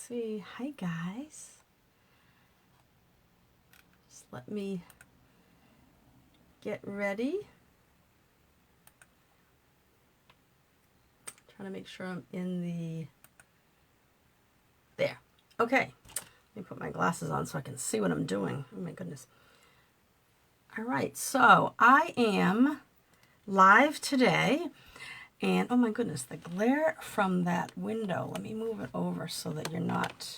see. Hi guys. Just let me get ready. Trying to make sure I'm in the... There. Okay. Let me put my glasses on so I can see what I'm doing. Oh my goodness. All right. So I am live today. And oh my goodness, the glare from that window. Let me move it over so that you're not...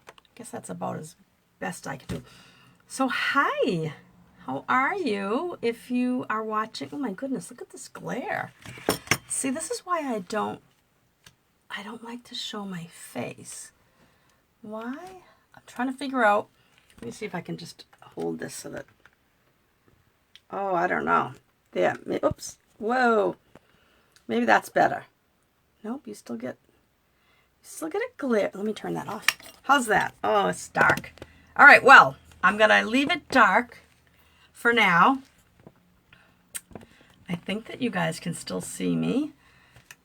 I guess that's about as best I can do. So hi. How are you? If you are watching... Oh my goodness, look at this glare. See, this is why I don't like to show my face. Why? I'm trying to figure out. Let me see if I can just hold this so that... Oh, I don't know. There. Oops. Whoa. Maybe that's better. Nope, you still get a glare. Let me turn that off. How's that? Oh, it's dark. All right, well, I'm going to leave it dark for now. I think that you guys can still see me.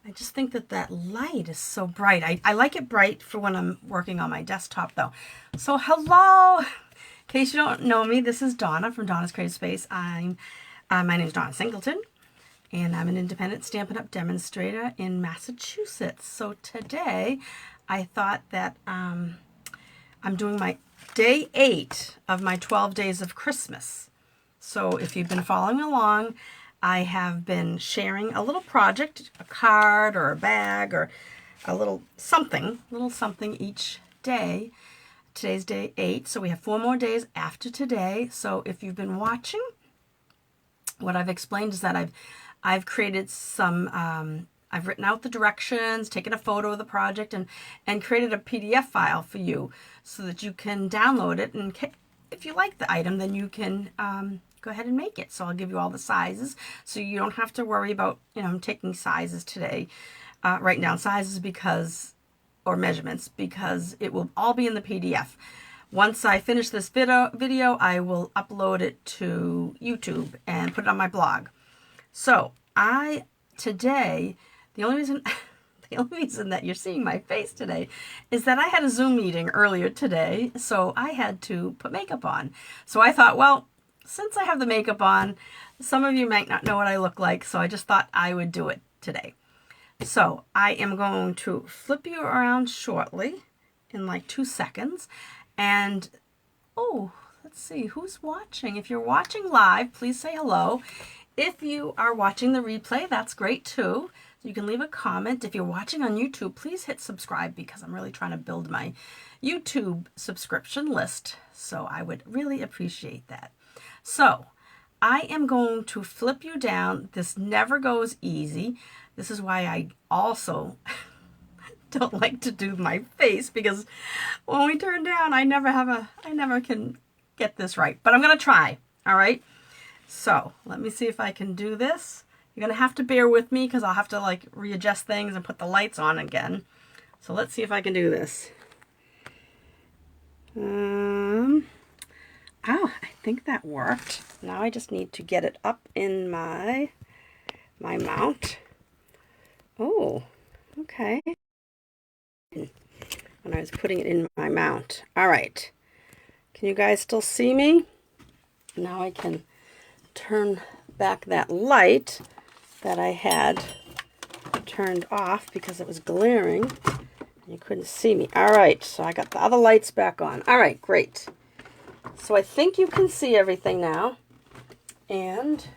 I just think that that light is so bright. I like it bright for when I'm working on my desktop, though. So, hello. In case you don't know me, this is Donna from Donna's Creative Space. My name is Donna Singleton, and I'm an independent Stampin' Up! Demonstrator in Massachusetts. So today, I thought that I'm doing my day 8 of my 12 days of Christmas. So if you've been following along, I have been sharing a little project, a card or a bag or a little something each day. Today's day 8, so we have 4 more days after today. So if you've been watching, what I've explained is that I've created some, I've written out the directions, taken a photo of the project, and created a PDF file for you so that you can download it. And if you like the item, then you can go ahead and make it. So I'll give you all the sizes so you don't have to worry about, I'm taking sizes today, writing down sizes or measurements, because it will all be in the PDF. Once I finish this video, I will upload it to YouTube and put it on my blog. So today, the only reason that you're seeing my face today is that I had a Zoom meeting earlier today, so I had to put makeup on. So I thought, well, since I have the makeup on, some of you might not know what I look like, so I just thought I would do it today. So I am going to flip you around shortly in like 2 seconds. And, oh, let's see, who's watching? If you're watching live, please say hello. If you are watching the replay, that's great too. You can leave a comment. If you're watching on YouTube, please hit subscribe, because I'm really trying to build my YouTube subscription list. So I would really appreciate that. So I am going to flip you down. This never goes easy. This is why I also don't like to do my face, because when we turn down, I never can get this right. But I'm going to try. All right. So let me see if I can do this. You're going to have to bear with me, because I'll have to like readjust things and put the lights on again. So let's see if I can do this. Oh, I think that worked. Now I just need to get it up in my mount. Oh, okay. When I was putting it in my mount. All right. Can you guys still see me? Now I can turn back that light that I had turned off because it was glaring and you couldn't see me. All right, so I got the other lights back on. All right, great. So I think you can see everything now. And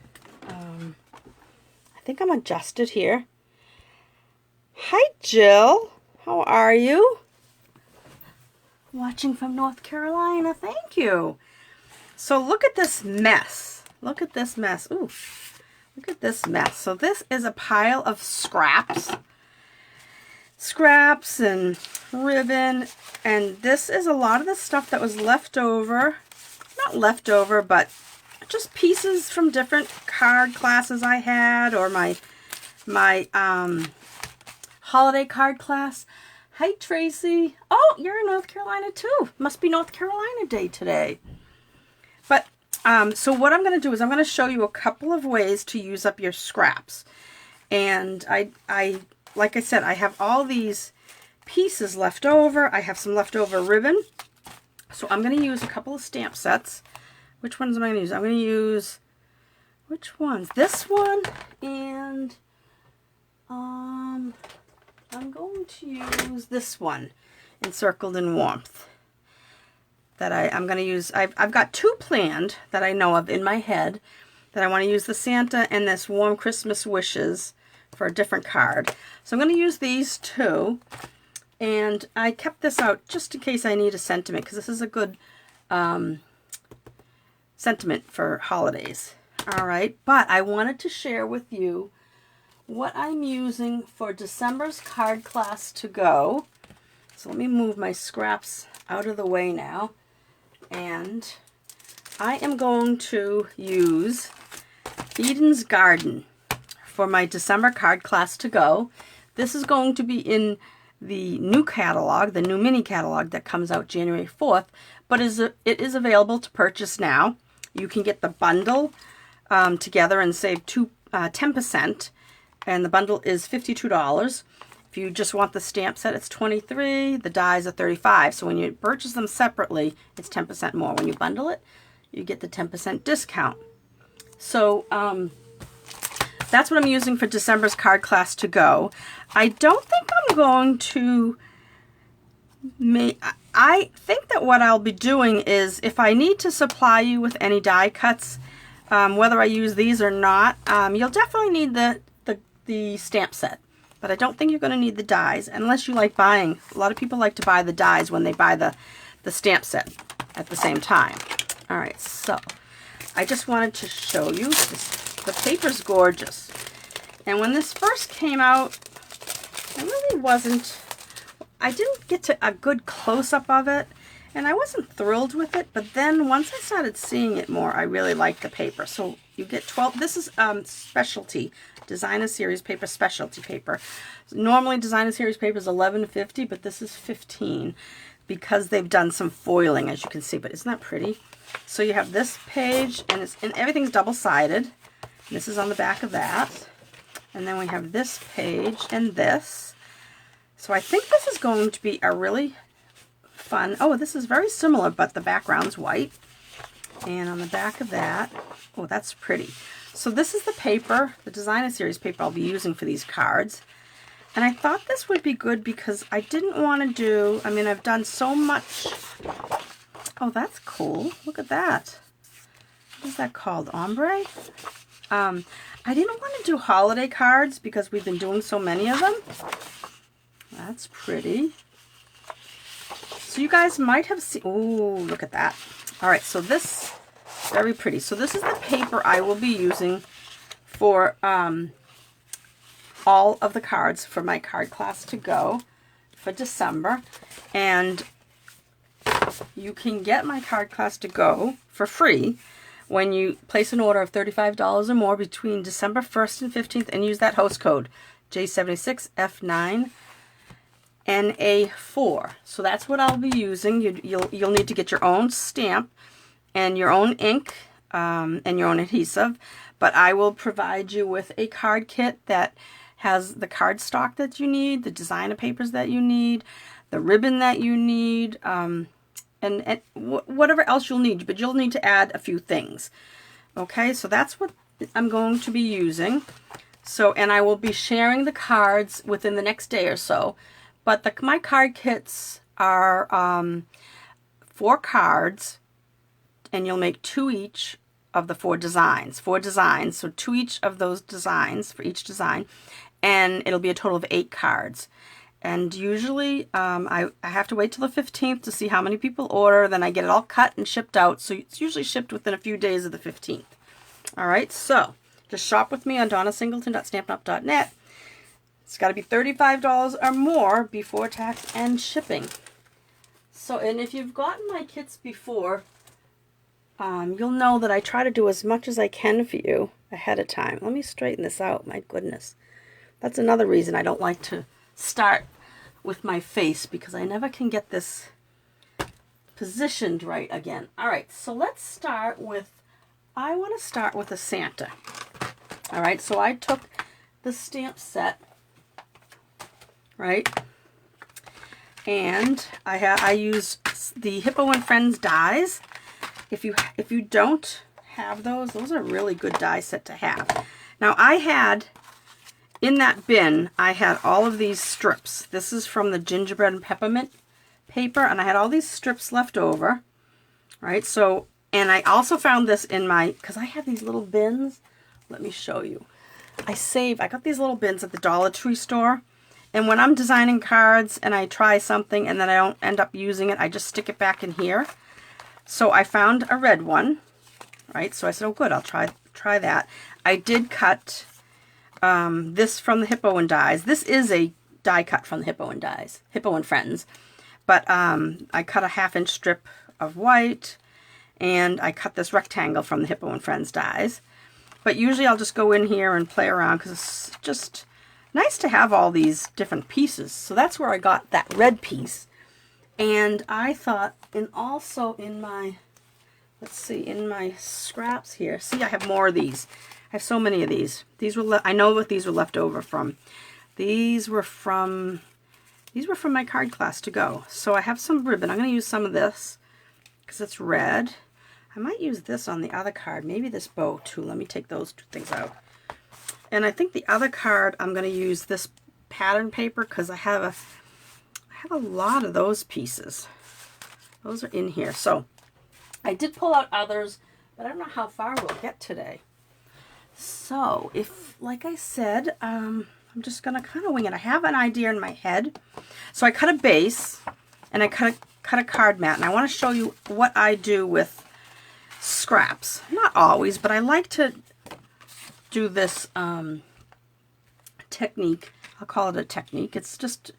I think I'm adjusted here. Hi, Jill. How are you? Watching from North Carolina. Thank you. So look at this mess. Look at this mess. Ooh, look at this mess. So this is a pile of scraps. Scraps and ribbon. And this is a lot of the stuff that was left over. Not left over, but just pieces from different card classes I had, or my holiday card class. Hi, Tracy. Oh, you're in North Carolina too. Must be North Carolina Day today. But so what I'm going to do is I'm going to show you a couple of ways to use up your scraps. And I like I said, I have all these pieces left over. I have some leftover ribbon. So I'm going to use a couple of stamp sets. Which ones am I going to use? I'm going to use, which ones? This one, and I'm going to use this one, Encircled in Warmth. That I'm going to use. I've got two planned that I know of in my head that I want to use, the Santa and this Warm Christmas Wishes for a different card. So I'm going to use these two. And I kept this out just in case I need a sentiment, because this is a good sentiment for holidays. All right, but I wanted to share with you what I'm using for December's card class to go. So let me move my scraps out of the way now. And I am going to use Eden's Garden for my December card class to go. This is going to be in the new catalog, the new mini catalog that comes out January 4th, but it is available to purchase now. You can get the bundle together and save 10%, and the bundle is $52. If you just want the stamp set, it's $23. The dies are $35. So when you purchase them separately, it's 10% more. When you bundle it, you get the 10% discount. So that's what I'm using for December's card class to go. I don't think I'm going to make... I think that what I'll be doing is, if I need to supply you with any die cuts, whether I use these or not, you'll definitely need the stamp set. But I don't think you're going to need the dies, unless you like buying. A lot of people like to buy the dies when they buy the stamp set at the same time. All right, so I just wanted to show you this. The paper's gorgeous. And when this first came out, I didn't get to a good close-up of it, and I wasn't thrilled with it, but then once I started seeing it more, I really liked the paper. So you get 12, this is specialty, Designer Series paper, specialty paper. Normally Designer Series paper is $11.50, but this is $15 because they've done some foiling, as you can see, but isn't that pretty? So you have this page, and everything's double-sided. This is on the back of that. And then we have this page and this. So I think this is going to be a really fun... Oh, this is very similar, but the background's white. And on the back of that... Oh, that's pretty. So this is the paper, the Designer Series paper I'll be using for these cards. And I thought this would be good because I didn't want to do... I mean, I've done so much... Oh, that's cool. Look at that. What is that called? Ombre? I didn't want to do holiday cards because we've been doing so many of them. That's pretty. So you guys might have seen... Oh, look at that. All right, so this... Very pretty. So this is the paper I will be using for all of the cards for my card class to go for December. And you can get my card class to go for free when you place an order of $35 or more between December 1st and 15th and use that host code J76F9NA4. So that's what I'll be using. You'll need to get your own stamp and your own ink and your own adhesive, but I will provide you with a card kit that has the card stock that you need, the designer papers that you need, the ribbon that you need, and whatever else you'll need, but you'll need to add a few things. Okay, so that's what I'm going to be using. So, and I will be sharing the cards within the next day or so, but my card kits are 4 cards, and you'll make 2 each of the 4 designs. 4 designs, so 2 each of those designs for each design, and it'll be a total of 8 cards. And usually I have to wait till the 15th to see how many people order, then I get it all cut and shipped out, so it's usually shipped within a few days of the 15th. Alright, so just shop with me on donnasingleton.stampinup.net. It's got to be $35 or more before tax and shipping. So, and if you've gotten my kits before, you'll know that I try to do as much as I can for you ahead of time. Let me straighten this out. My goodness. That's another reason I don't like to start with my face, because I never can get this positioned right again. Alright, so let's start with, I want to start with a Santa. Alright, so I took the stamp set, right, And I use the Hippo and Friends dies. If you don't have those are a really good die set to have. Now I had, in that bin, I had all of these strips. This is from the gingerbread and peppermint paper, and I had all these strips left over, right? So, and I also found this in my, because I have these little bins. Let me show you. I got these little bins at the Dollar Tree store, and when I'm designing cards and I try something and then I don't end up using it, I just stick it back in here. So I found a red one, right? So I said, oh good, I'll try that. I did cut this from the Hippo and Dies. This is a die cut from the Hippo and Dies, Hippo and Friends. But I cut a 1/2 inch strip of white, and I cut this rectangle from the Hippo and Friends dies. But usually I'll just go in here and play around because it's just nice to have all these different pieces. So that's where I got that red piece. And I thought, and also in my, let's see, in my scraps here, see I have more of these. I have so many of these. These were, I know what these were left over from. These were from my card class to go. So I have some ribbon. I'm going to use some of this because it's red. I might use this on the other card. Maybe this bow too. Let me take those two things out. And I think the other card I'm going to use this pattern paper because I have a lot of those pieces. Those are in here. So I did pull out others, but I don't know how far we'll get today. So if, like I said, I'm just going to kind of wing it. I have an idea in my head. So I cut a base and I cut a card mat, and I want to show you what I do with scraps. Not always, but I like to do this technique. I'll call it a technique. It's just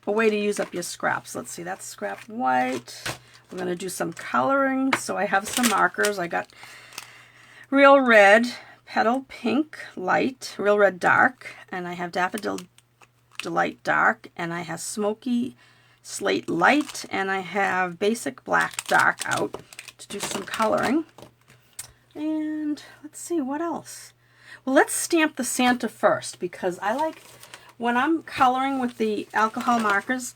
a way to use up your scraps. Let's see, that's scrap white. We're going to do some coloring. So I have some markers. I got Real Red, Petal Pink Light, Real Red Dark, and I have Daffodil Delight Dark, and I have Smoky Slate Light, and I have Basic Black Dark out to do some coloring. And let's see, what else? Well, let's stamp the Santa first, because I like, when I'm coloring with the alcohol markers,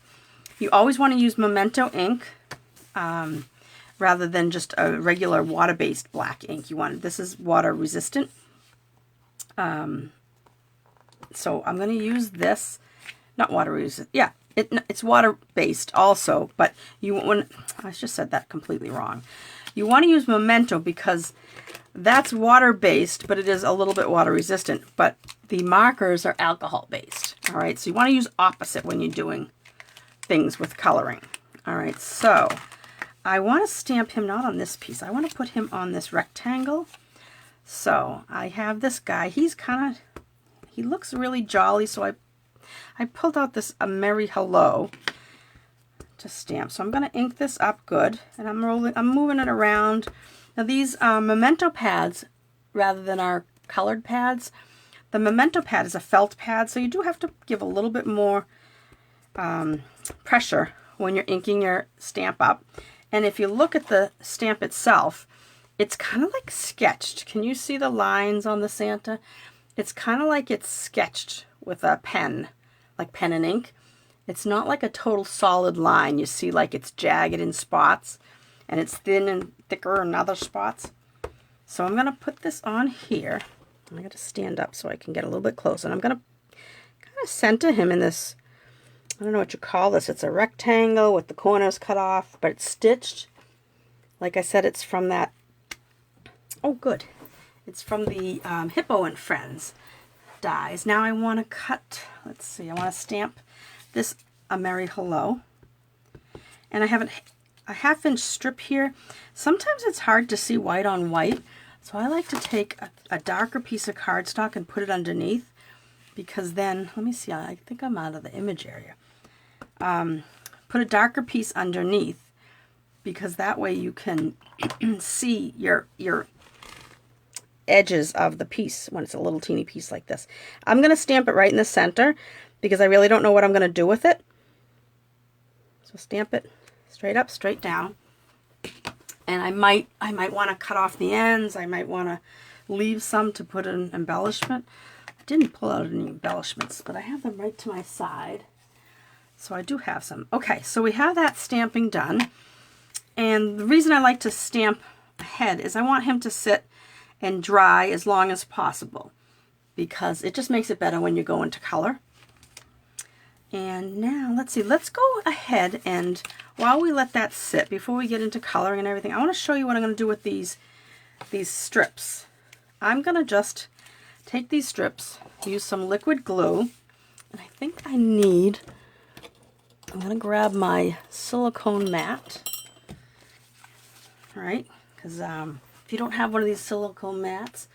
you always want to use Memento ink rather than just a regular water-based black ink. This is water resistant. So I'm going to use this, not water resistant, yeah, it's water-based also, but I just said that completely wrong. You want to use Memento because that's water-based, but it is a little bit water-resistant, but the markers are alcohol-based, all right? So you want to use opposite when you're doing things with coloring. All right, so I want to stamp him not on this piece. I want to put him on this rectangle. So I have this guy. He looks really jolly, so I pulled out this A Merry Hello to stamp. So I'm going to ink this up good, and I'm moving it around. Now these Memento pads, rather than our colored pads, the Memento pad is a felt pad, so you do have to give a little bit more pressure when you're inking your stamp up. And if you look at the stamp itself, it's kind of like sketched. Can you see the lines on the Santa? It's kind of like it's sketched with a pen, like pen and ink. It's not like a total solid line. You see like it's jagged in spots, and it's thin and thicker in other spots. So I'm going to put this on here. I'm going to stand up so I can get a little bit closer. And I'm going to kind of center him in this, I don't know what you call this. It's a rectangle with the corners cut off, but it's stitched. Like I said, it's from that, oh good, it's from the Hippo and Friends dies. Now I want to cut, let's see, I want to stamp this A Merry Hello. And I have a 1/2 inch strip here. Sometimes it's hard to see white on white, so I like to take a darker piece of cardstock and put it underneath, because then, let me see, I think I'm out of the image area. Put a darker piece underneath, because that way you can see your edges of the piece when it's a little teeny piece like this. I'm going to stamp it right in the center because I really don't know what I'm going to do with it. So stamp it straight up, straight down. And I might want to cut off the ends. I might want to leave some to put an embellishment. I didn't pull out any embellishments, but I have them right to my side. So I do have some. Okay, so we have that stamping done. And the reason I like to stamp ahead is I want him to sit and dry as long as possible, because it just makes it better when you go into color. And now, let's see, let's go ahead and while we let that sit, before we get into coloring and everything, I want to show you what I'm going to do with these strips. I'm going to just take these strips, use some liquid glue, and I think I'm going to grab my silicone mat, right? Because if you don't have one of these silicone mats,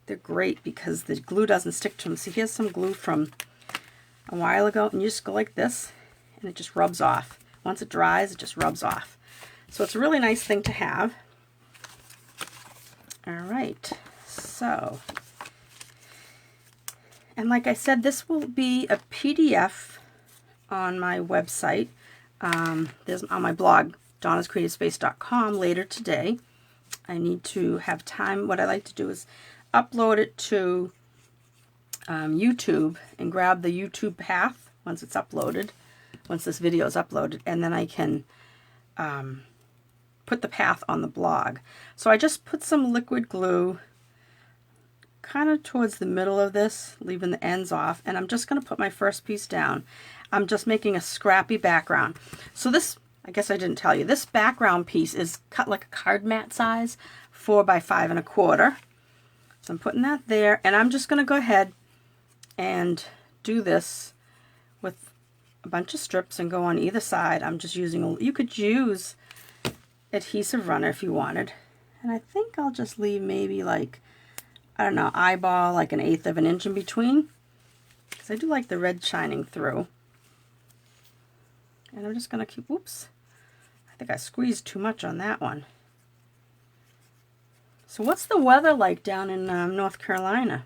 they're great because the glue doesn't stick to them. See, here's some glue from a while ago, and you just go like this and it just rubs off. Once it dries, it just rubs off. So it's a really nice thing to have. All right, so, and like I said, this will be a PDF on my website. There's on my blog, donnascreativespace.com, later today. I need to have time. What I like to do is upload it to YouTube and grab the YouTube path once it's uploaded, once this video is uploaded, and then I can put the path on the blog. So I just put some liquid glue kind of towards the middle of this, leaving the ends off, and I'm just going to put my first piece down. I'm just making a scrappy background. So this, I guess I didn't tell you, this background piece is cut like a card mat size, 4 by 5 1/4. So I'm putting that there, and I'm just going to go ahead and do this with a bunch of strips and go on either side. I'm just using, you could use adhesive runner if you wanted, and I think I'll just leave maybe like, I don't know, eyeball like 1/8 of an inch in between, because I do like the red shining through. And I'm just going to keep, whoops, I think I squeezed too much on that one. So what's the weather like down in North Carolina?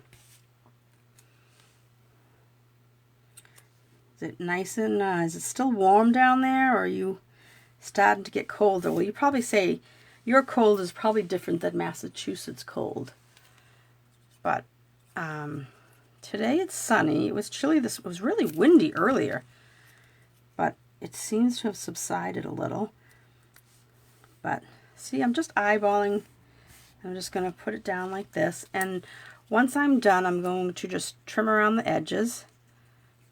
Is it nice and, is it still warm down there, or are you starting to get colder? Well, you probably say your cold is probably different than Massachusetts cold. But today it's sunny. It was chilly. It was really windy earlier, but it seems to have subsided a little. But see, I'm just eyeballing. I'm just going to put it down like this, and once I'm done, I'm going to just trim around the edges.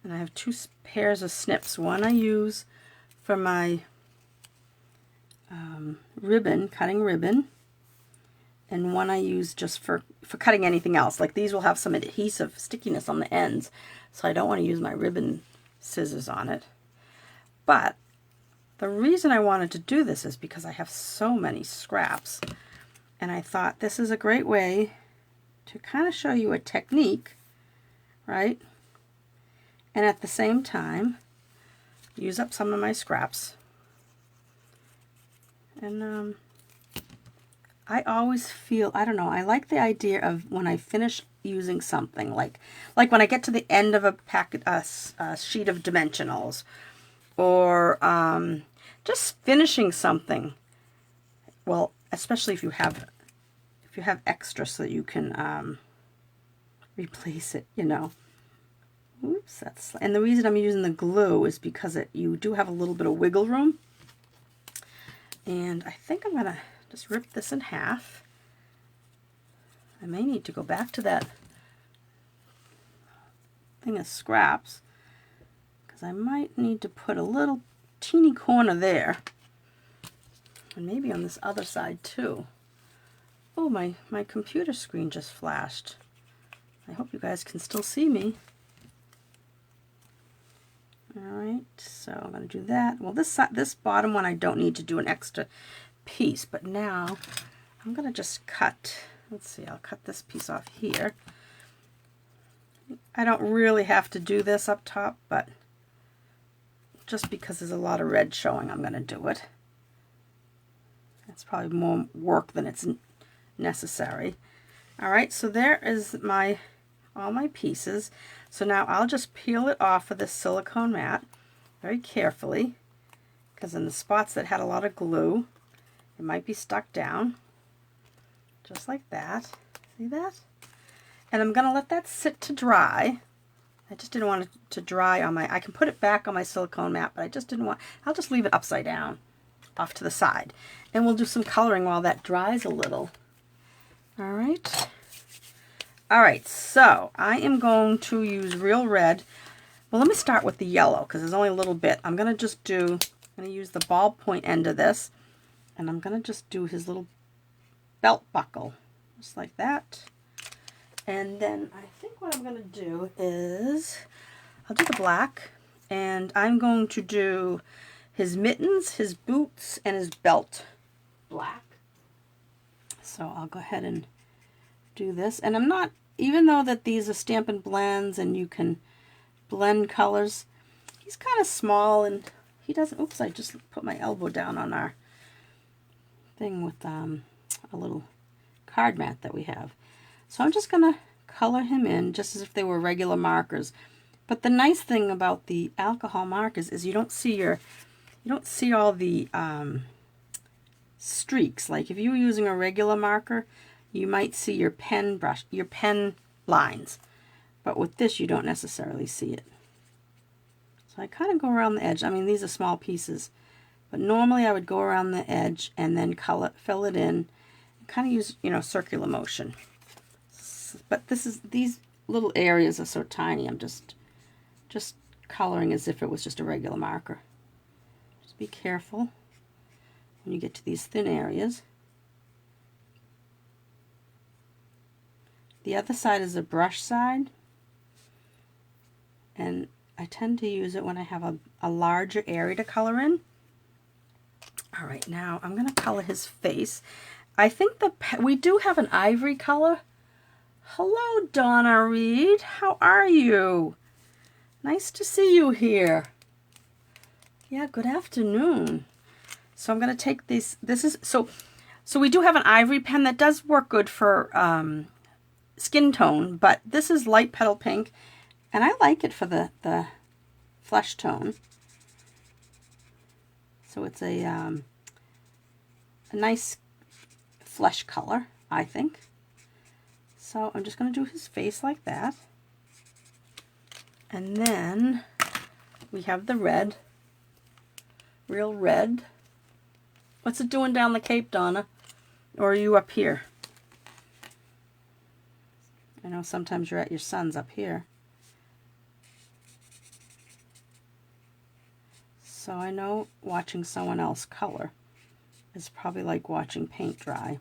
And I have 2 pairs of snips. One I use for my ribbon, cutting ribbon, and one I use just for cutting anything else. Like these will have some adhesive stickiness on the ends, so I don't want to use my ribbon scissors on it. But the reason I wanted to do this is because I have so many scraps, and I thought this is a great way to kind of show you a technique, right? And at the same time, use up some of my scraps. And I always feel, I don't know, I like the idea of when I finish using something, like when I get to the end of a packet, a sheet of dimensionals, or just finishing something. Well, especially if you have extra, so that you can replace it, you know. Oops, and the reason I'm using the glue is because you do have a little bit of wiggle room. And I think I'm going to just rip this in half. I may need to go back to that thing of scraps, because I might need to put a little teeny corner there. And maybe on this other side too. Oh, my computer screen just flashed. I hope you guys can still see me. Alright, so I'm going to do that. Well, this bottom one I don't need to do an extra piece, but now I'm going to just cut. Let's see, I'll cut this piece off here. I don't really have to do this up top, but just because there's a lot of red showing, I'm going to do it. It's probably more work than it's necessary. Alright, so there is all my pieces. So now I'll just peel it off of this silicone mat very carefully, because in the spots that had a lot of glue, it might be stuck down. Just like that. See that? And I'm going to let that sit to dry. I just didn't want it to dry on my, I can put it back on my silicone mat, but I just didn't want, I'll just leave it upside down off to the side. And we'll do some coloring while that dries a little. All right. All right, so I am going to use Real Red. Well, let me start with the yellow because there's only a little bit. I'm going to use the ballpoint end of this, and I'm going to just do his little belt buckle, just like that. And then I think what I'm going to do is, I'll do the black, and I'm going to do his mittens, his boots, and his belt black. So I'll go ahead and do this. And I'm not, even though that these are Stampin' Blends and you can blend colors, he's kind of small and he doesn't, oops, I just put my elbow down on our thing with a little card mat that we have. So I'm just going to color him in just as if they were regular markers. But the nice thing about the alcohol markers is you don't see all the streaks. Like if you were using a regular marker, you might see your pen lines. But with this, you don't necessarily see it. So I kind of go around the edge. I mean, these are small pieces, but normally I would go around the edge and then fill it in, and kind of use, circular motion. But these little areas are so tiny. I'm just coloring as if it was just a regular marker. Just be careful when you get to these thin areas. The other side is a brush side, and I tend to use it when I have a larger area to color in. All right, now I'm going to color his face. I think we do have an ivory color. Hello, Donna Reed. How are you? Nice to see you here. Yeah, good afternoon. So I'm going to take these. So we do have an ivory pen that does work good for skin tone, but this is light petal pink, and I like it for the flesh tone. So it's a nice flesh color, I think. So I'm just going to do his face like that. And then we have the red, Real Red. What's it doing down the Cape, Donna? Or are you up here? I know sometimes you're at your son's up here. So I know watching someone else color is probably like watching paint dry.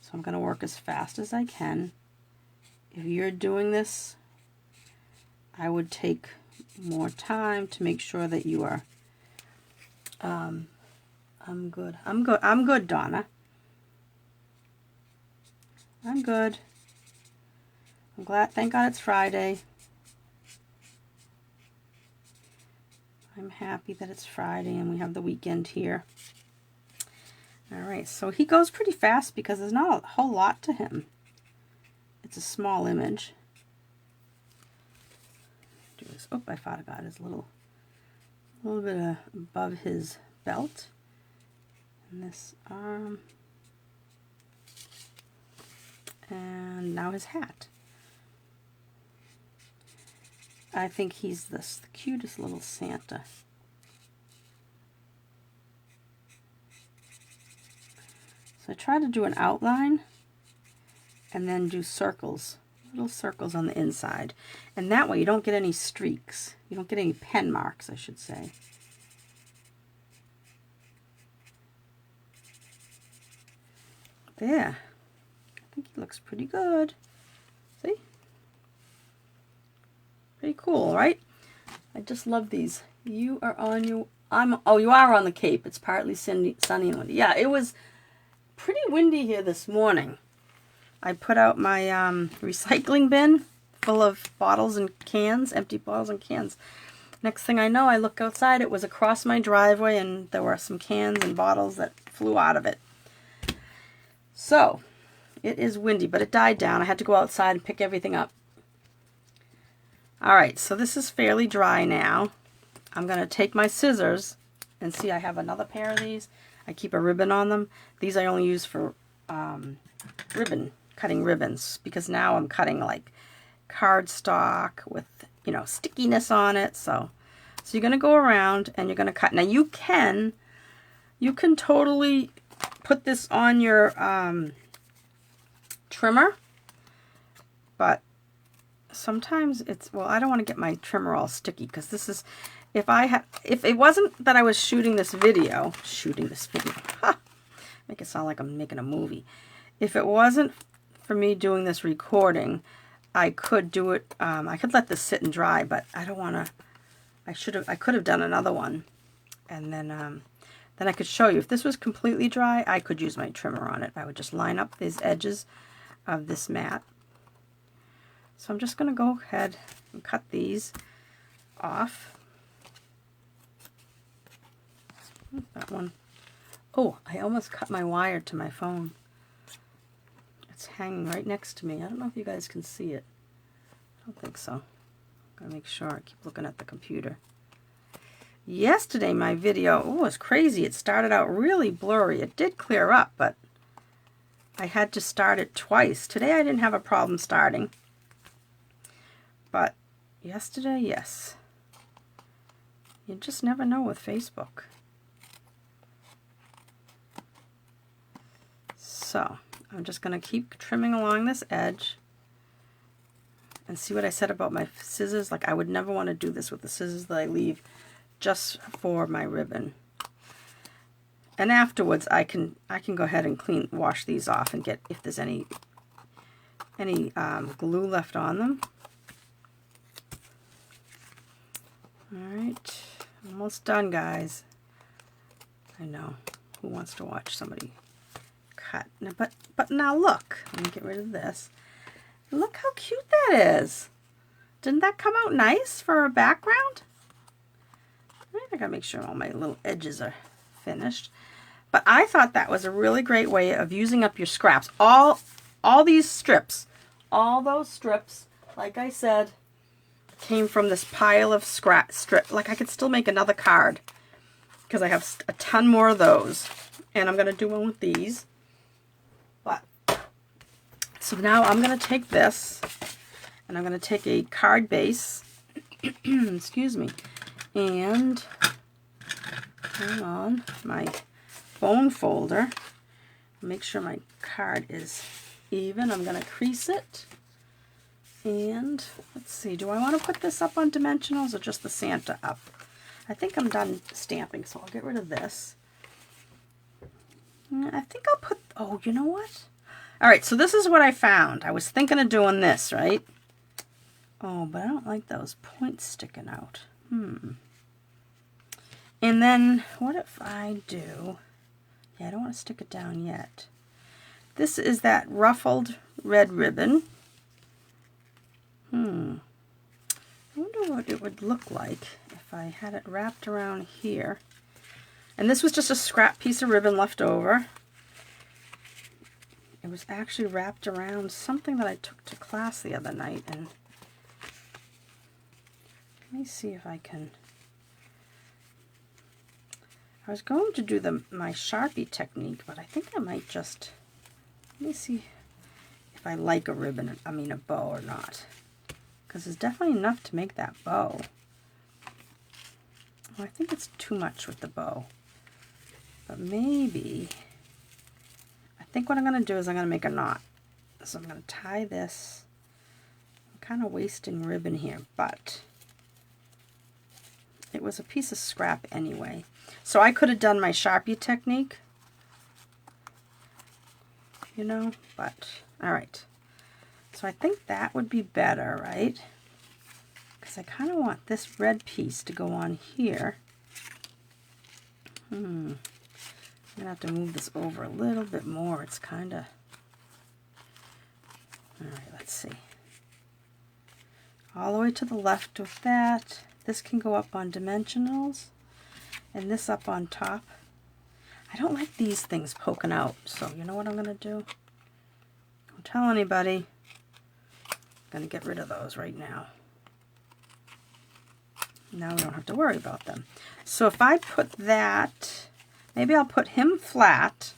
So I'm going to work as fast as I can. If you're doing this, I would take more time to make sure that you are, I'm good, Donna. I'm good. I'm glad, thank God it's Friday. I'm happy that it's Friday and we have the weekend here. All right, so he goes pretty fast because there's not a whole lot to him. It's a small image. Do this. Oh, I forgot his little bit above his belt. And this arm. And now his hat. I think he's the cutest little Santa. So I try to do an outline and then do circles, little circles on the inside. And that way you don't get any streaks. You don't get any pen marks, I should say. There. I think he looks pretty good. See? Pretty cool, right? I just love these. You are on your... oh, you are on the Cape. It's partly sunny and windy. Yeah, it was pretty windy here this morning. I put out my recycling bin full of bottles and cans, empty bottles and cans. Next thing I know, I look outside. It was across my driveway, and there were some cans and bottles that flew out of it. So, it is windy, but it died down. I had to go outside and pick everything up. All right, so this is fairly dry now. I'm going to take my scissors and see, I have another pair of these. I keep a ribbon on them. These I only use for cutting ribbons, because now I'm cutting like cardstock with you know, stickiness on it. So you're going to go around and you're going to cut. Now you can totally put this on your trimmer, but sometimes it's, well, I don't want to get my trimmer all sticky, because this is, if it wasn't that I was shooting this video, ha, make it sound like I'm making a movie. If it wasn't for me doing this recording, I could do it, I could let this sit and dry, but I don't want to, I could have done another one, and then I could show you. If this was completely dry, I could use my trimmer on it. I would just line up these edges of this mat. So I'm just going to go ahead and cut these off. That one. Oh, I almost cut my wire to my phone. It's hanging right next to me. I don't know if you guys can see it. I don't think so. I'm going to make sure. I keep looking at the computer. Yesterday my video, oh, it was crazy. It started out really blurry. It did clear up, but I had to start it twice. Today I didn't have a problem starting. But yesterday, yes. You just never know with Facebook. So I'm just going to keep trimming along this edge. And see what I said about my scissors? Like, I would never want to do this with the scissors that I leave just for my ribbon. And afterwards I can go ahead and wash these off and get, if there's any glue left on them. Alright, almost done, guys. I know, who wants to watch somebody cut? But now look, let me get rid of this. Look how cute that is. Didn't that come out nice for a background? I gotta make sure all my little edges are finished. But I thought that was a really great way of using up your scraps. All these strips, all those strips, like I said, came from this pile of strip. Like, I could still make another card because I have a ton more of those. And I'm gonna do one with these. But so now I'm gonna take this and I'm gonna take a card base, excuse me, and turn on my bone folder. Make sure my card is even. I'm going to crease it. And let's see, do I want to put this up on dimensionals or just the Santa up? I think I'm done stamping, so I'll get rid of this. I think I'll put, oh, you know what? All right, so this is what I found. I was thinking of doing this, right? Oh, but I don't like those points sticking out. And then what if I do, yeah, I don't want to stick it down yet. This is that ruffled red ribbon. I wonder what it would look like if I had it wrapped around here. And this was just a scrap piece of ribbon left over. It was actually wrapped around something that I took to class the other night. And let me see if I can. I was going to do my Sharpie technique, but I think I might just, let me see if I like a ribbon, I mean a bow or not. Because there's definitely enough to make that bow. Well, I think it's too much with the bow. But maybe, I think what I'm going to do is I'm going to make a knot. So I'm going to tie this. I'm kind of wasting ribbon here, but it was a piece of scrap anyway. So I could have done my Sharpie technique, you know, but all right. So I think that would be better, right? Because I kind of want this red piece to go on here. I'm going to have to move this over a little bit more. It's kind of, all right, let's see. All the way to the left with that. This can go up on dimensionals. And this up on top. I don't like these things poking out, so you know what I'm going to do? Don't tell anybody. I'm going to get rid of those right now. Now we don't have to worry about them. So if I put that, maybe I'll put him flat,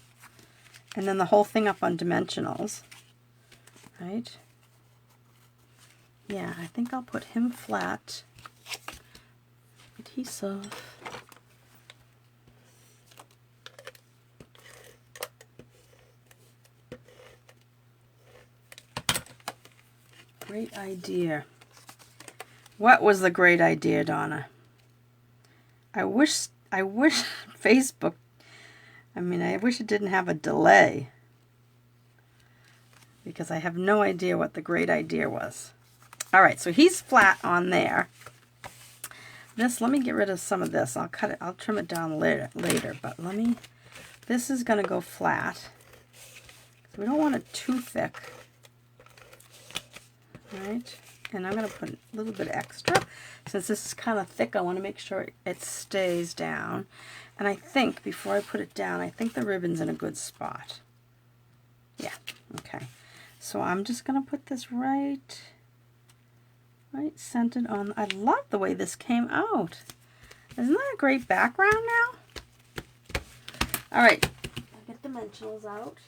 and then the whole thing up on dimensionals, right? Yeah, I think I'll put him flat. Adhesive. Great idea. What was the great idea, Donna? I wish Facebook, I wish it didn't have a delay, because I have no idea what the great idea was. All right, so he's flat on there. This, let me get rid of some of this. I'll cut it, I'll trim it down later, but this is going to go flat. So we don't want it too thick. All right, and I'm going to put a little bit extra. Since this is kind of thick, I want to make sure it stays down. And I think, before I put it down, I think the ribbon's in a good spot. Yeah, okay. So I'm just going to put this right centered on. I love the way this came out. Isn't that a great background now? All right, I'll get dimensionals out.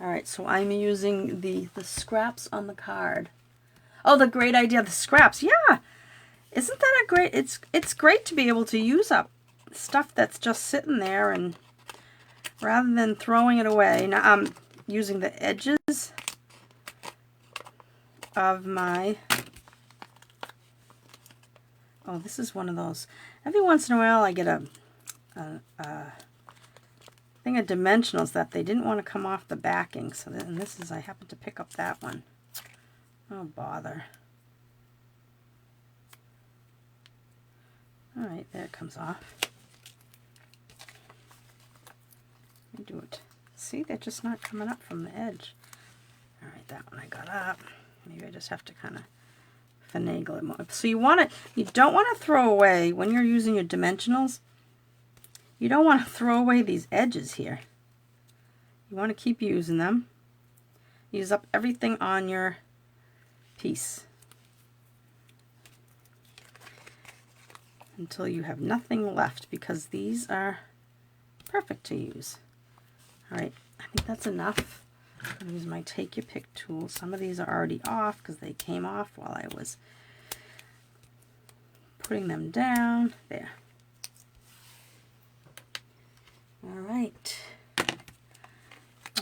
All right, so I'm using the scraps on the card. Oh, the great idea, the scraps. Yeah, isn't that a great, it's great to be able to use up stuff that's just sitting there, and rather than throwing it away. Now I'm using the edges of my, oh, this is one of those. Every once in a while I get a thing of dimensionals that they didn't want to come off the backing. So and this is, I happen to pick up that one. Oh, bother. All right, there it comes off. Let me do it. See, they're just not coming up from the edge. All right, that one I got up. Maybe I just have to kind of finagle it more. So you don't want to throw away, when you're using your dimensionals, you don't want to throw away these edges here. You want to keep using them. Use up everything on your piece until you have nothing left, because these are perfect to use. All right, I think that's enough. I'll use my Take Your Pick tool. Some of these are already off because they came off while I was putting them down. There. All right.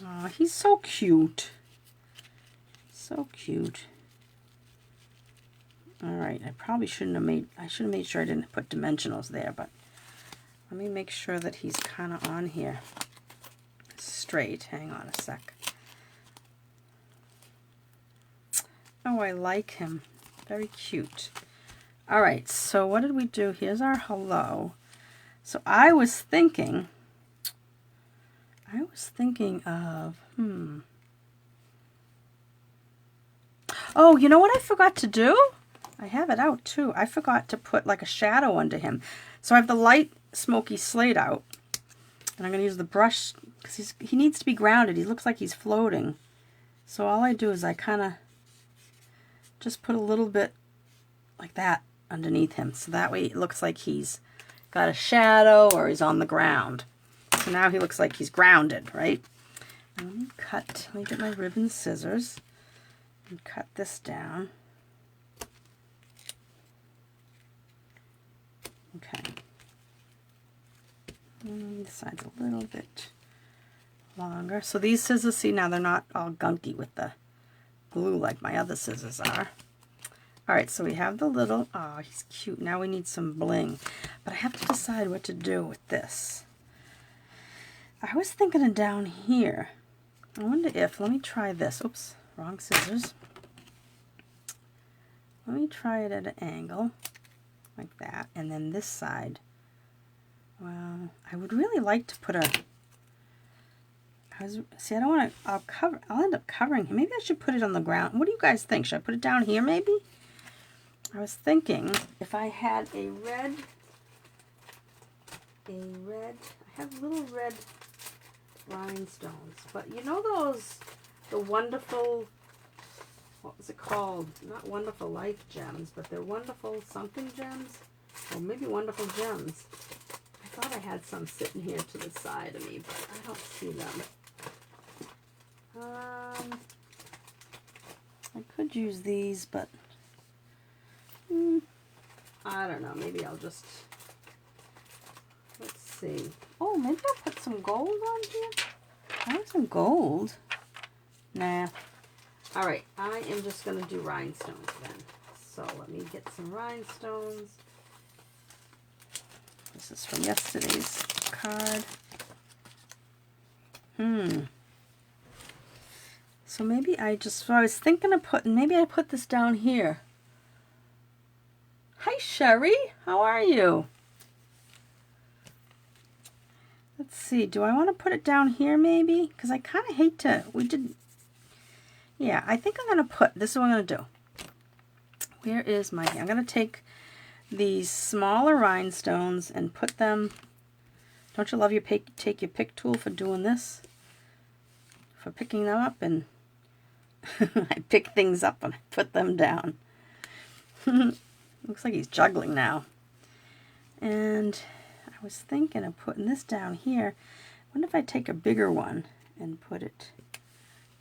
Oh, he's so cute. So cute. All right, I probably shouldn't have made, I should have made sure I didn't put dimensionals there, but let me make sure that he's kind of on here straight. Hang on a sec. Oh, I like him. Very cute. All right, so what did we do? Here's our hello. So I was thinking of, oh, you know what I forgot to do? I have it out too. I forgot to put like a shadow under him. So I have the light smoky slate out, and I'm going to use the brush because he needs to be grounded. He looks like he's floating. So all I do is I kind of just put a little bit like that underneath him. So that way it looks like he's got a shadow or he's on the ground. So now he looks like he's grounded, right? And let me get my ribbon scissors and cut this down. Okay. And this side's a little bit longer. So these scissors, see, now they're not all gunky with the glue like my other scissors are. All right, so we have the little, oh, he's cute. Now we need some bling. But I have to decide what to do with this. I was thinking of down here. I wonder if, let me try this. Oops, wrong scissors. Let me try it at an angle like that. And then this side. Well, I would really like to put a, see, I don't want to, I'll end up covering him. Maybe I should put it on the ground. What do you guys think? Should I put it down here maybe? I was thinking if I had a red, I have little red rhinestones, but you know those, the wonderful, what was it called? Not Wonderful Life gems, but they're Wonderful something gems, or maybe Wonderful Gems. I thought I had some sitting here to the side of me, but I don't see them. I could use these, but I don't know, maybe I'll just, let's see. Oh, maybe I'll put some gold on here. I want some gold. Nah. All right, I am just going to do rhinestones then. So let me get some rhinestones. This is from yesterday's card. So maybe I was thinking of putting, maybe I put this down here. Hi, Sherry. How are you? Let's see. Do I want to put it down here maybe? Because I kind of hate to, yeah, I think I'm going to put, this is what I'm going to do. Where is my, I'm going to take these smaller rhinestones and put them, don't you love your take your pick tool for doing this? For picking them up, and I pick things up and I put them down. Looks like he's juggling now. And I was thinking of putting this down here. I wonder if I take a bigger one and put it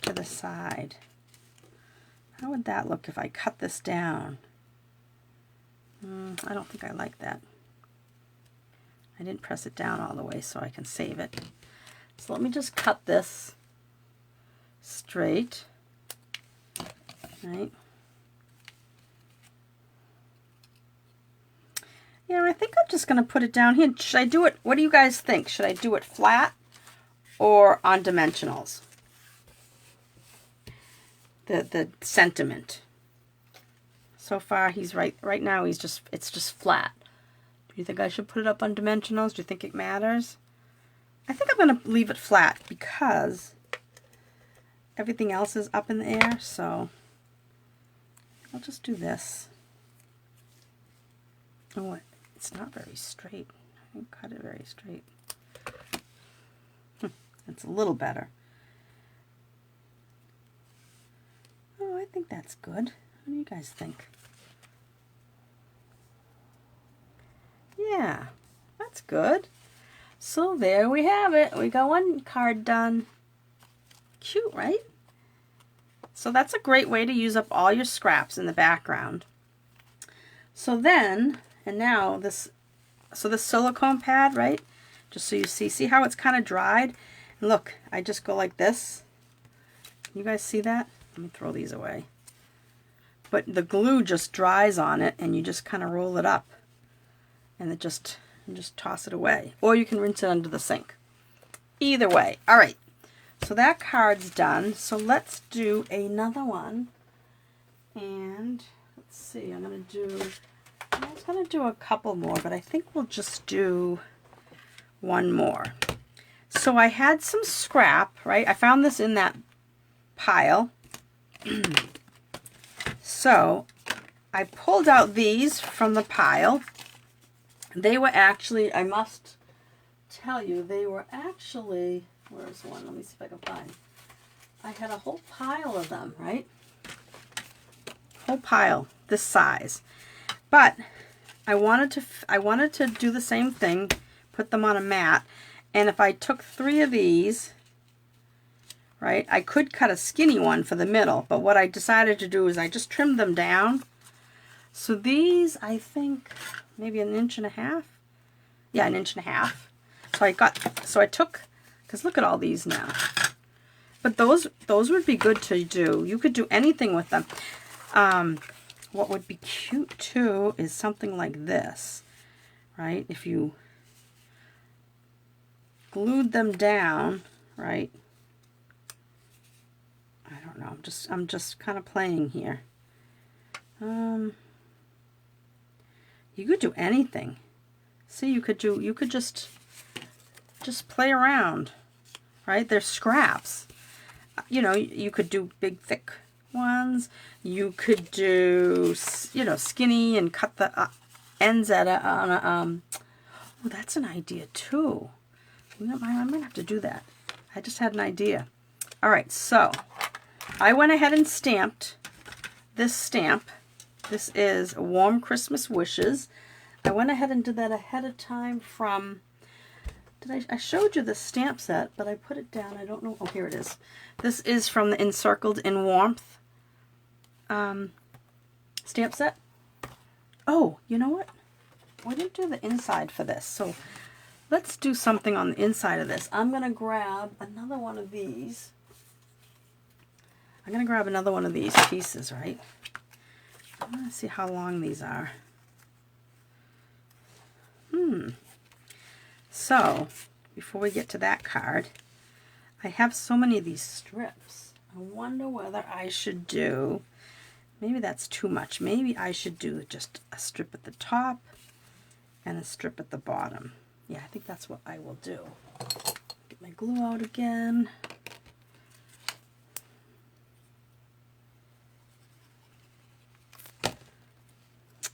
to the side. How would that look if I cut this down? I don't think I like that. I didn't press it down all the way so I can save it. So let me just cut this straight, right? Yeah, I think I'm just going to put it down here. Should I do it, what do you guys think? Should I do it flat or on dimensionals? The sentiment. So far he's right now it's just flat. Do you think I should put it up on dimensionals? Do you think it matters? I think I'm going to leave it flat because everything else is up in the air, so I'll just do this. Oh, it's not very straight. I didn't cut it very straight. It's a little better. Oh, I think that's good. What do you guys think? Yeah, that's good. So there we have it. We got one card done. Cute, right? So that's a great way to use up all your scraps in the background. So then, and now this, so the silicone pad, right? Just so you see how it's kind of dried? And look, I just go like this. You guys see that? Let me throw these away. But the glue just dries on it and you just kind of roll it up. And just toss it away. Or you can rinse it under the sink. Either way. All right. So that card's done. So let's do another one. And let's see. I was going to do a couple more, but I think we'll just do one more. So I had some scrap, right? I found this in that pile. So I pulled out these from the pile. They were actually, I must tell you, they were actually, where's one? Let me see if I can find. I had a whole pile of them, right? Whole pile, this size. But I wanted to do the same thing, put them on a mat. And if I took 3 of these, right, I could cut a skinny one for the middle. But what I decided to do is I just trimmed them down. So these, I think, maybe 1.5 inches. Yeah, 1.5 inches. So I took, because look at all these now. But those would be good to do. You could do anything with them. What would be cute too is something like this, right? If you glued them down, right? I don't know. I'm just kind of playing here. You could do anything. See, you could just play around, right? They're scraps. You know, you could do big, thick ones. You could do, you know, skinny and cut the ends at oh, that's an idea too. I might have to do that. I just had an idea. All right, so I went ahead and stamped this stamp. This is Warm Christmas Wishes. I went ahead and did that ahead of time from, I showed you the stamp set, but I put it down. I don't know. Oh, here it is. This is from the Encircled in Warmth stamp set. Oh, you know what? We didn't do the inside for this, so let's do something on the inside of this. I'm going to grab another one of these. I'm going to grab another one of these pieces, right? I'm going to see how long these are. So, before we get to that card, I have so many of these strips. I wonder whether I should do, maybe that's too much. Maybe I should do just a strip at the top and a strip at the bottom. Yeah, I think that's what I will do. Get my glue out again.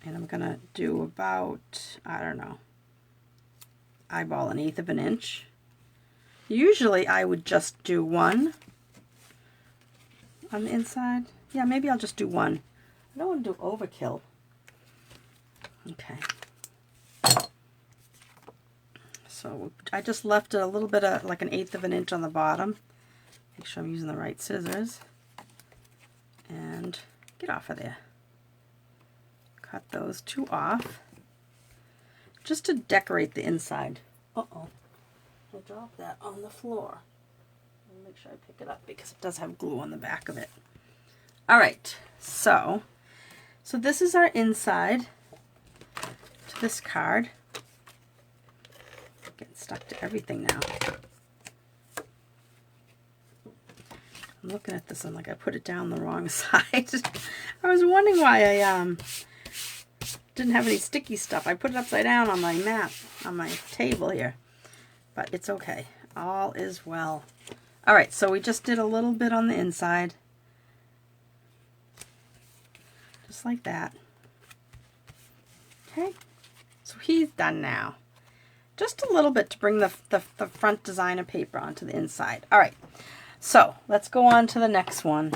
And I'm going to do about, I don't know, eyeball 1/8 of an inch. Usually I would just do one on the inside. Yeah, maybe I'll just do one. I don't want to do overkill. Okay. So I just left a little bit of like 1/8 of an inch on the bottom. Make sure I'm using the right scissors. And get off of there. Cut those two off. Just to decorate the inside. Uh-oh. I dropped that on the floor. I'll make sure I pick it up because it does have glue on the back of it. Alright, so this is our inside to this card. Getting stuck to everything now. I'm looking at this and like I put it down the wrong side. I was wondering why I didn't have any sticky stuff. I put it upside down on my mat, on my table here. But it's okay. All is well. Alright, so we just did a little bit on the inside. Just like that. Okay. So he's done now. Just a little bit to bring the front design of paper onto the inside. Alright. So let's go on to the next one.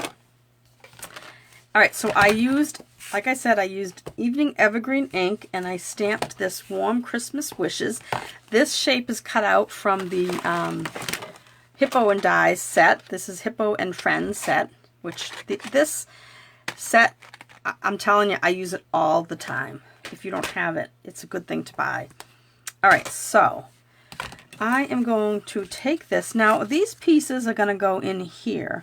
Alright, so I used, like I said, I used Evening Evergreen ink and I stamped this Warm Christmas Wishes. This shape is cut out from the Hippo and Dies set. This is Hippo and Friends set, which this set, I'm telling you, I use it all the time. If you don't have it, it's a good thing to buy. Alright, so I am going to take this. Now, these pieces are going to go in here.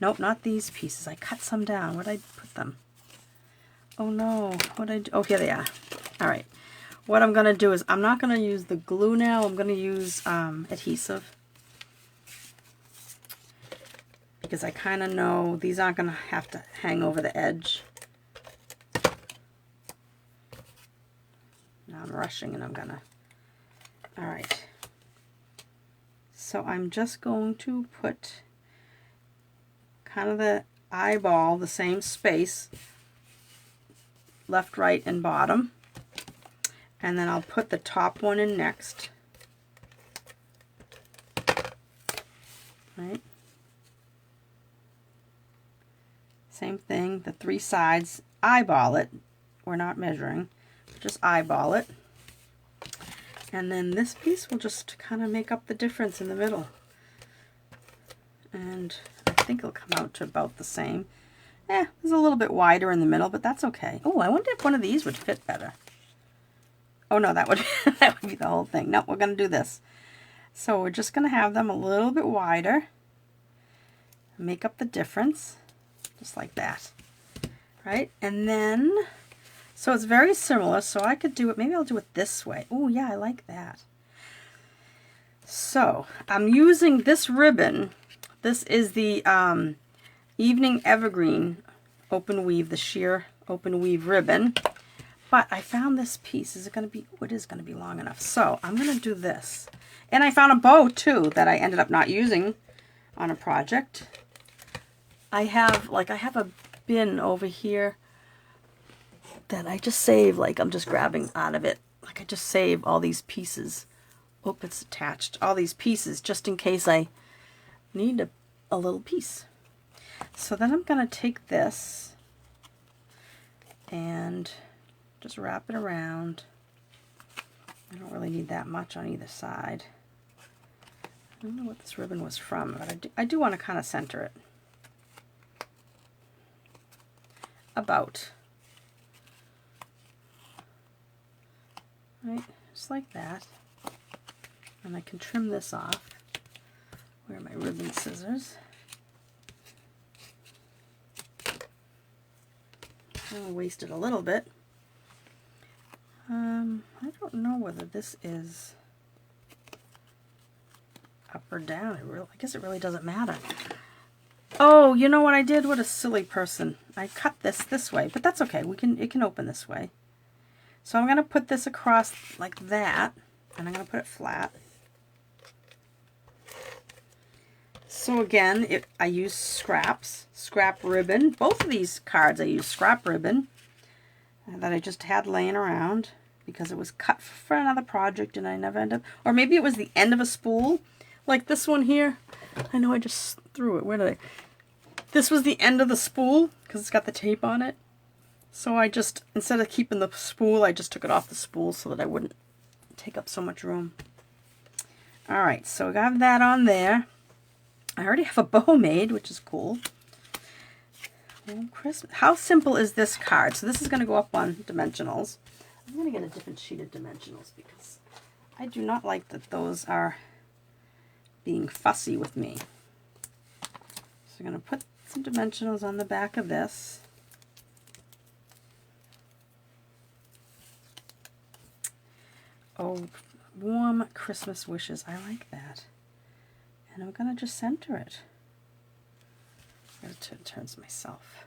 Nope, not these pieces. I cut some down. Where'd I put them? Oh no, what'd I do? Oh, here they are. Alright, what I'm going to do is I'm not going to use the glue now. I'm going to use adhesive. Because I kind of know these aren't going to have to hang over the edge. Now I'm rushing and I'm going to... Alright. So I'm just going to put kind of the eyeball, the same space, left, right, and bottom. And then I'll put the top one in next. Right? Same thing, the three sides, eyeball it. We're not measuring, just eyeball it. And then this piece will just kind of make up the difference in the middle. And I think it'll come out to about the same. It's a little bit wider in the middle, but that's okay. Oh, I wonder if one of these would fit better. Oh no, that would that would be the whole thing. No, we're going to do this. So we're just going to have them a little bit wider. Make up the difference. Just like that. Right? And then, so it's very similar, so I could do it, maybe I'll do it this way. Oh yeah, I like that. So, I'm using this ribbon. This is the Evening Evergreen open weave, the sheer open weave ribbon. But I found this piece. Is it going to be, oh, it is going to be long enough. So, I'm going to do this. And I found a bow, too, that I ended up not using on a project. I have a bin over here that I just save, like I'm just grabbing out of it. Like I just save all these pieces. Oh, it's attached. All these pieces just in case I need a little piece. So then I'm going to take this and just wrap it around. I don't really need that much on either side. I don't know what this ribbon was from, but I do want to kind of center it. About. right, just like that. And I can trim this off. Where are my ribbon scissors? I wasted a little bit. I don't know whether this is up or down. I guess it really doesn't matter. Oh, you know what I did? What a silly person. I cut this way, but that's okay. It can open this way. So I'm going to put this across like that, and I'm going to put it flat. So again, I use scrap ribbon. Both of these cards I use scrap ribbon that I just had laying around because it was cut for another project and I never ended up, or maybe it was the end of a spool, like this one here. I know I just threw it. Where did I? This was the end of the spool because it's got the tape on it. So I just, instead of keeping the spool, I just took it off the spool so that I wouldn't take up so much room. Alright, so I got that on there. I already have a bow made, which is cool. Oh, Christmas. How simple is this card? So this is going to go up on dimensionals. I'm going to get a different sheet of dimensionals because I do not like that those are being fussy with me. So I'm going to put some dimensionals on the back of this. Oh, warm Christmas wishes. I like that. And I'm going to just center it. I'm going to turn to myself.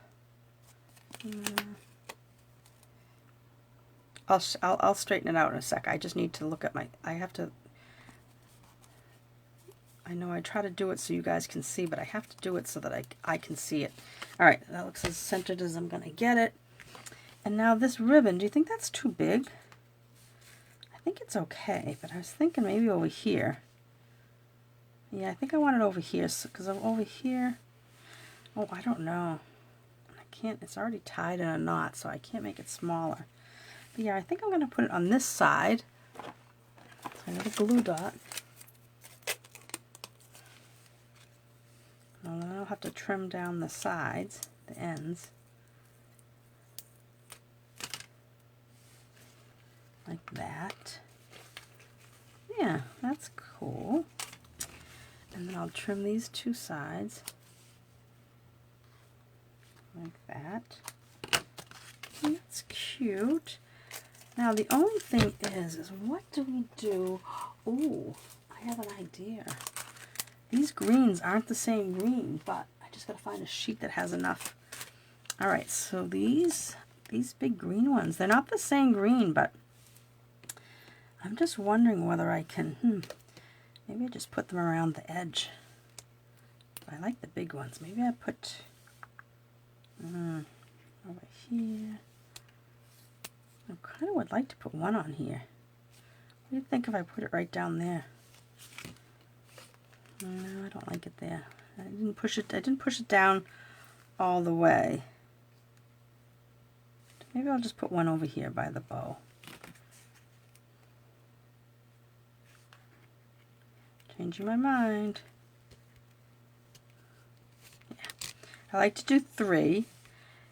I'll straighten it out in a sec. I just need to look at I know I try to do it so you guys can see, but I have to do it so that I can see it. Alright, that looks as centered as I'm going to get it. And now this ribbon, do you think that's too big? I think it's okay, but I was thinking maybe over here. Yeah, I think I want it over here, because I'm over here. Oh, I don't know. I can't, it's already tied in a knot, so I can't make it smaller. But yeah, I think I'm going to put it on this side. So I got a glue dot. And then I'll have to trim down the sides, the ends. Like that. Yeah, that's cool. And then I'll trim these two sides like that. And that's cute. Now the only thing is what do we do? Oh, I have an idea. These greens aren't the same green, but I just gotta find a sheet that has enough. All right, so these big green ones, they're not the same green, but I'm just wondering whether I can, maybe I just put them around the edge. I like the big ones. Maybe I put over here. I kind of would like to put one on here. What do you think if I put it right down there? No, I don't like it there. I didn't push it down all the way. Maybe I'll just put one over here by the bow. Changing my mind. Yeah. I like to do 3,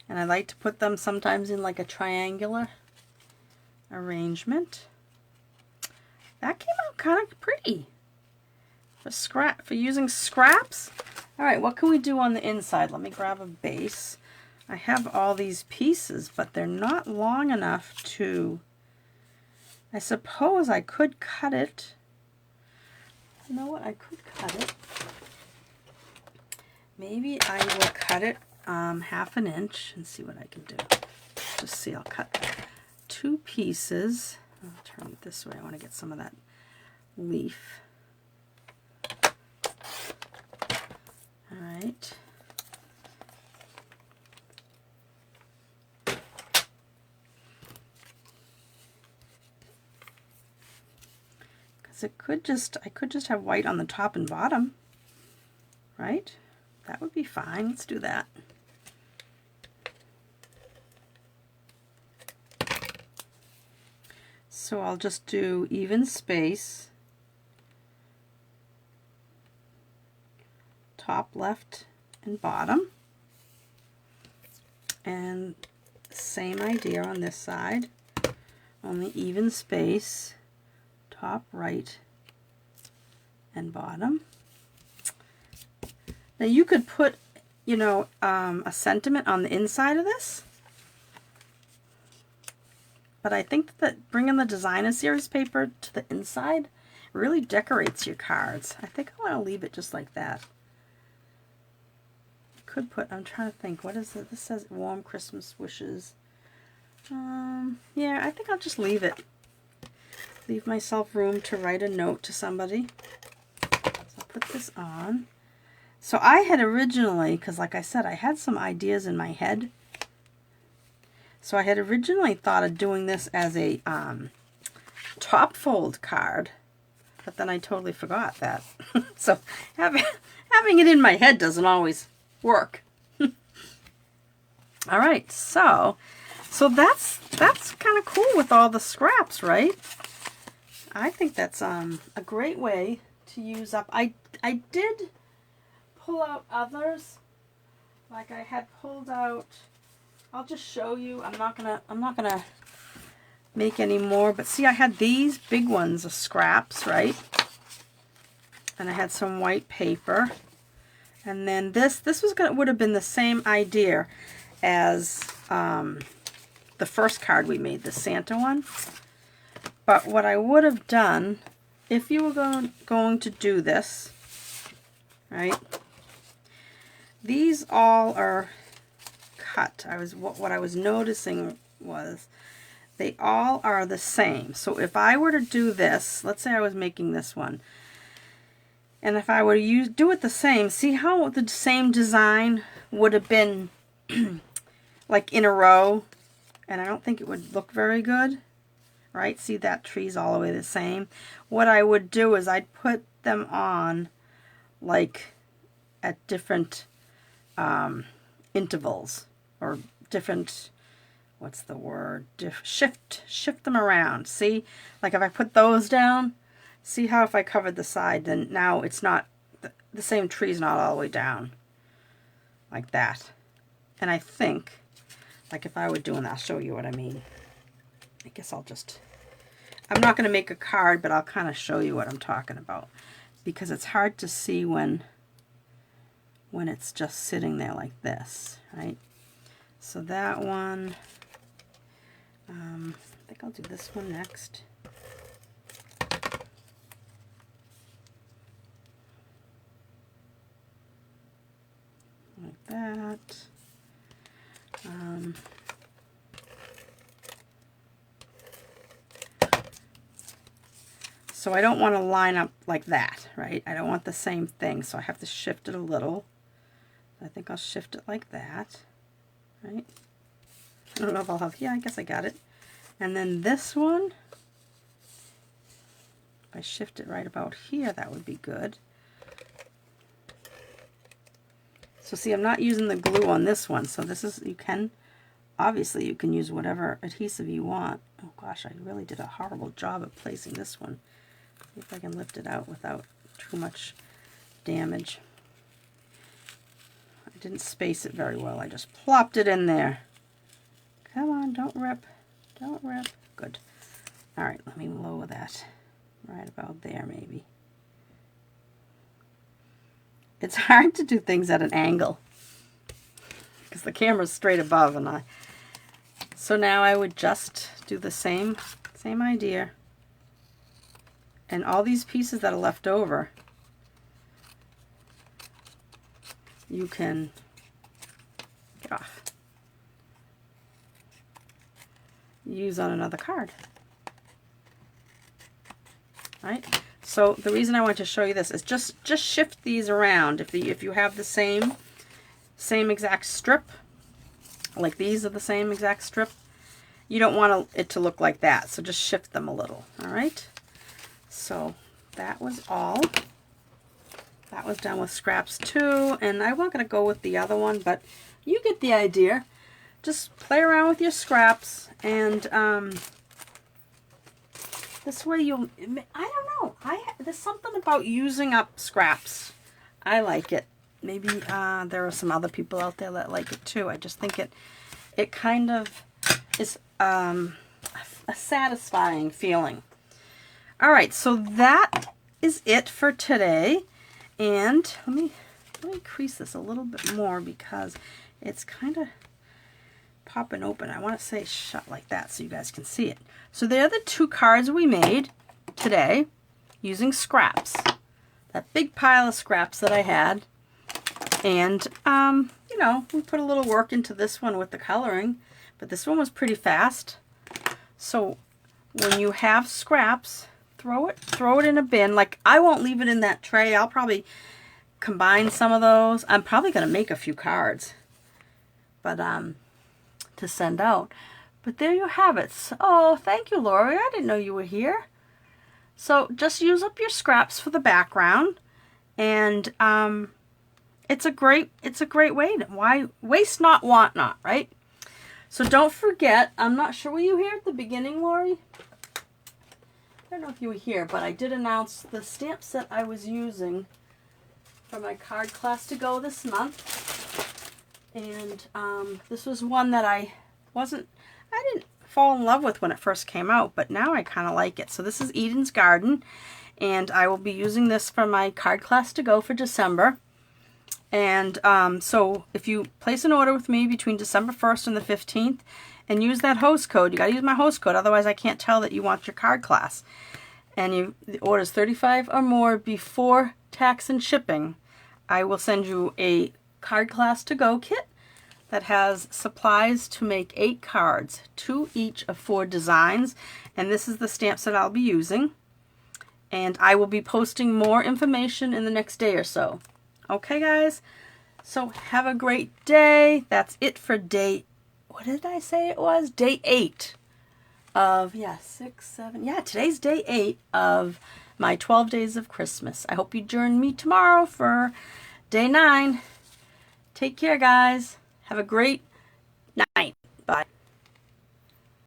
and I like to put them sometimes in like a triangular arrangement. That came out kind of pretty for using scraps. All right, what can we do on the inside? Let me grab a base. I have all these pieces, but they're not long enough to, I suppose I could cut it. You know what? I could cut it. Maybe I will cut it 1/2 inch and see what I can do. Just see, I'll cut 2 pieces. I'll turn it this way. I want to get some of that leaf. All right. I could just have white on the top and bottom, right? That would be fine. Let's do that. So I'll just do even space, top, left, and bottom, and same idea on this side. only even space, top right and bottom. Now you could put, you know, a sentiment on the inside of this, but I think that bringing the designer series paper to the inside really decorates your cards. I think I want to leave it just like that. Could put, I'm trying to think, what is it? This says warm Christmas wishes. Yeah, I think I'll just leave it. Leave myself room to write a note to somebody. So I'll put this on. So I had originally, because like I said, I had some ideas in my head. So I had originally thought of doing this as a top fold card, but then I totally forgot that. So having it in my head doesn't always work. All right, so that's kind of cool with all the scraps, right? I think that's a great way to use up. I did pull out others, like I had pulled out. I'll just show you. I'm not gonna make any more, but see, I had these big ones of scraps, right? And I had some white paper, and then this would have been the same idea as the first card we made, the Santa one. But what I would have done, if you were going to do this, right? These all are cut. What I was noticing was they all are the same. So if I were to do this, let's say I was making this one, and if I were to do it the same, see how the same design would have been like in a row, and I don't think it would look very good, right? See, that tree's all the way the same. What I would do is I'd put them on like at different intervals, or different, what's the word, shift them around. See, like if I put those down, see how if I covered the side, then now it's not, the same tree's not all the way down like that. And I think, like if I were doing that, I'll show you what I mean. I guess I'm not going to make a card, but I'll kind of show you what I'm talking about, because it's hard to see when it's just sitting there like this, right? So that one, I think I'll do this one next. Like that. So I don't want to line up like that, right? I don't want the same thing, so I have to shift it a little. I think I'll shift it like that, right? I don't know if I'll have, yeah, I guess I got it. And then this one, if I shift it right about here, that would be good. So see, I'm not using the glue on this one, so this is, obviously you can use whatever adhesive you want. Oh gosh, I really did a horrible job of placing this one. See if I can lift it out without too much damage. I didn't space it very well. I just plopped it in there. Come on, don't rip. Don't rip. Good. All right, let me lower that right about there maybe. It's hard to do things at an angle because the camera's straight above, and so now I would just do the same idea. And all these pieces that are left over, you can get off. Use on another card. Right? So the reason I want to show you this is just shift these around. If you have the same exact strip, like these are the same exact strip, you don't want it to look like that. So just shift them a little. All right. So that was all. That was done with scraps too, and I wasn't going to go with the other one, but you get the idea. Just play around with your scraps, and this way you'll, I don't know, there's something about using up scraps. I like it. Maybe there are some other people out there that like it too. I just think it kind of is a a satisfying feeling. All right, so that is it for today. And let me crease this a little bit more because it's kind of popping open. I want to say shut like that so you guys can see it. So they're the 2 cards we made today using scraps. That big pile of scraps that I had. And, you know, we put a little work into this one with the coloring, but this one was pretty fast. So when you have scraps, throw it in a bin. Like, I won't leave it in that tray. I'll probably combine some of those. I'm probably going to make a few cards, but to send out. But there you have it. Oh, thank you, Lori. I didn't know you were here. So just use up your scraps for the background, and it's a great way to, why waste not, want not, right? So don't forget, I'm not sure, were you here at the beginning, Lori? I don't know if you were here, but I did announce the stamp set I was using for my card class to go this month. And this was one that I didn't fall in love with when it first came out, but now I kind of like it. So this is Eden's Garden, and I will be using this for my card class to go for December. And so if you place an order with me between December 1st and the 15th and use that host code, you got to use my host code, otherwise I can't tell that you want your card class. And the order is $35 or more before tax and shipping, I will send you a card class to go kit that has supplies to make 8 cards, 2 each of 4 designs, and this is the stamp set I'll be using. And I will be posting more information in the next day or so. Okay, guys? So have a great day. That's it for day, what did I say it was? Day 8 of, yeah, 6, 7, yeah, today's day 8 of my 12 days of Christmas. I hope you join me tomorrow for day 9. Take care, guys. Have a great night. Bye.